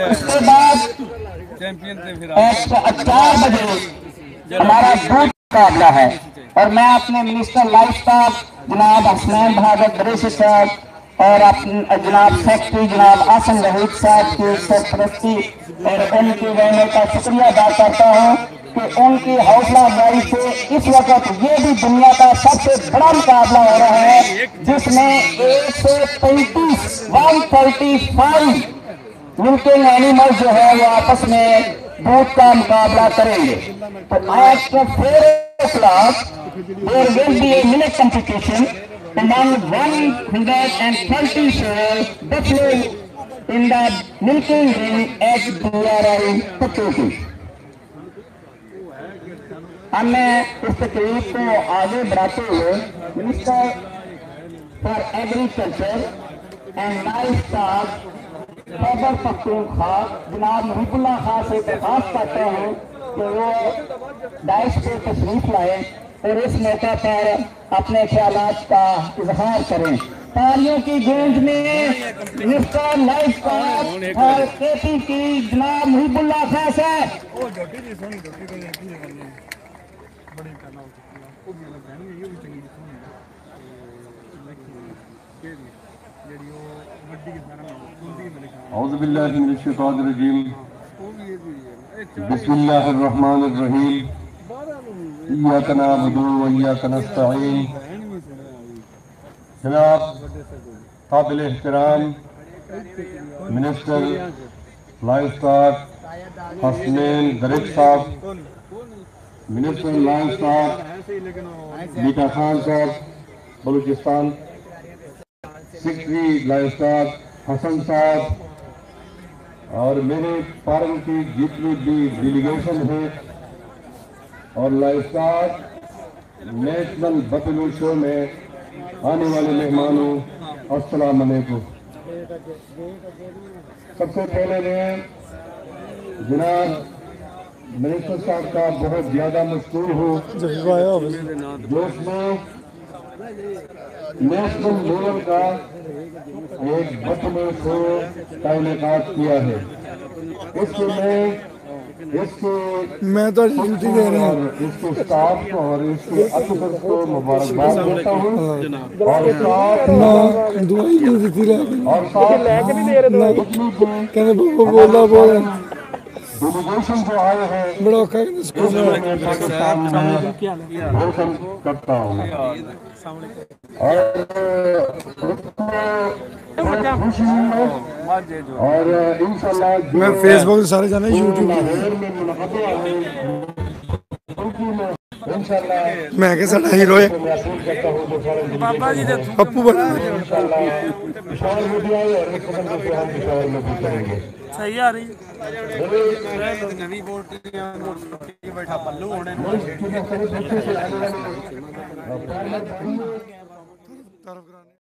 اس کے بعد 4 بجے ہمارا بوتھ مقابلہ ہے اور میں اپنے منسٹر لائف اسٹائل جناب حسنین بہادر دریشی صاحب اور جناب سیکٹری جناب آسن وحید صاحب کی سرپرستی اور ان کی رحمت کا شکریہ ادا کرتا ہوں کہ ان کی حوصلہ افزائی سے اس وقت یہ بھی دنیا کا سب سے بڑا مقابلہ ہو رہا ہے جس میں 135 ملکنگ اینیمل جو ہے وہ آپس میں بوتھ کا مقابلہ کریں گے. تو آج کے 4 o'clock there will be a minute competition among 127 buffaloes in the milking ring at DRI Patoti. اب میں اس تقریب کو آگے بڑھاتے ہوئے minister for agriculture and livestock Khyber Pakhtunkhwa جناب محب اللہ خان سے درخواست کرتا ہوں کہ وہ ڈائس پہ تشریف لائیں اور اس موقع پر اپنے خیالات کا اظہار کریں. تالیوں کی گونج میں منسٹر لائف اسٹاک اور کھیتی کی جناب محب اللہ خان صاحب. اعوذ باللہ من الشیطان الرجیم بسم اللہ الرحمن الرحیم ایاک نعبد و ایاک نستعین. جناب قابل احترام منسٹر لائف اسٹاک حسنین دریشی صاحب، منسٹر لائف اسٹاک بیٹا خان صاحب بلوچستان، سیکرٹری لائف اسٹاک حسن صاحب، اور میرے فارم کی جتنی بھی ڈیلیگیشن ہے اور لائف اسٹاک نیشنل بفیلو شو میں آنے والے مہمانوں، السلام علیکم. سب سے پہلے میں جناب منسٹر صاحب کا بہت زیادہ مشکور ہوں جو اس میں نیشنل لیول کا ایک بفیلو شو کا انعقاد کیا ہے. اس میں تو ڈیوٹی دے رہا ہوں. اس کے اسٹاف کو اور اس کے افسر کو مبارکباد دیتا ہوں اور دعائی نہیں دیتی کہنے بولا ڈیلیگیشن جو آئے ہیں بڑا اوکھا ہے اس کو روشن کرتا ہوں اور خوشی ہے اور انشاءاللہ میں فیس بک سارے جانے یوٹیوب میں کہ ساڈا ہیرو ہے پپو بنا صحیح آ رہی نوی ووٹ بیٹھا پلو ہونے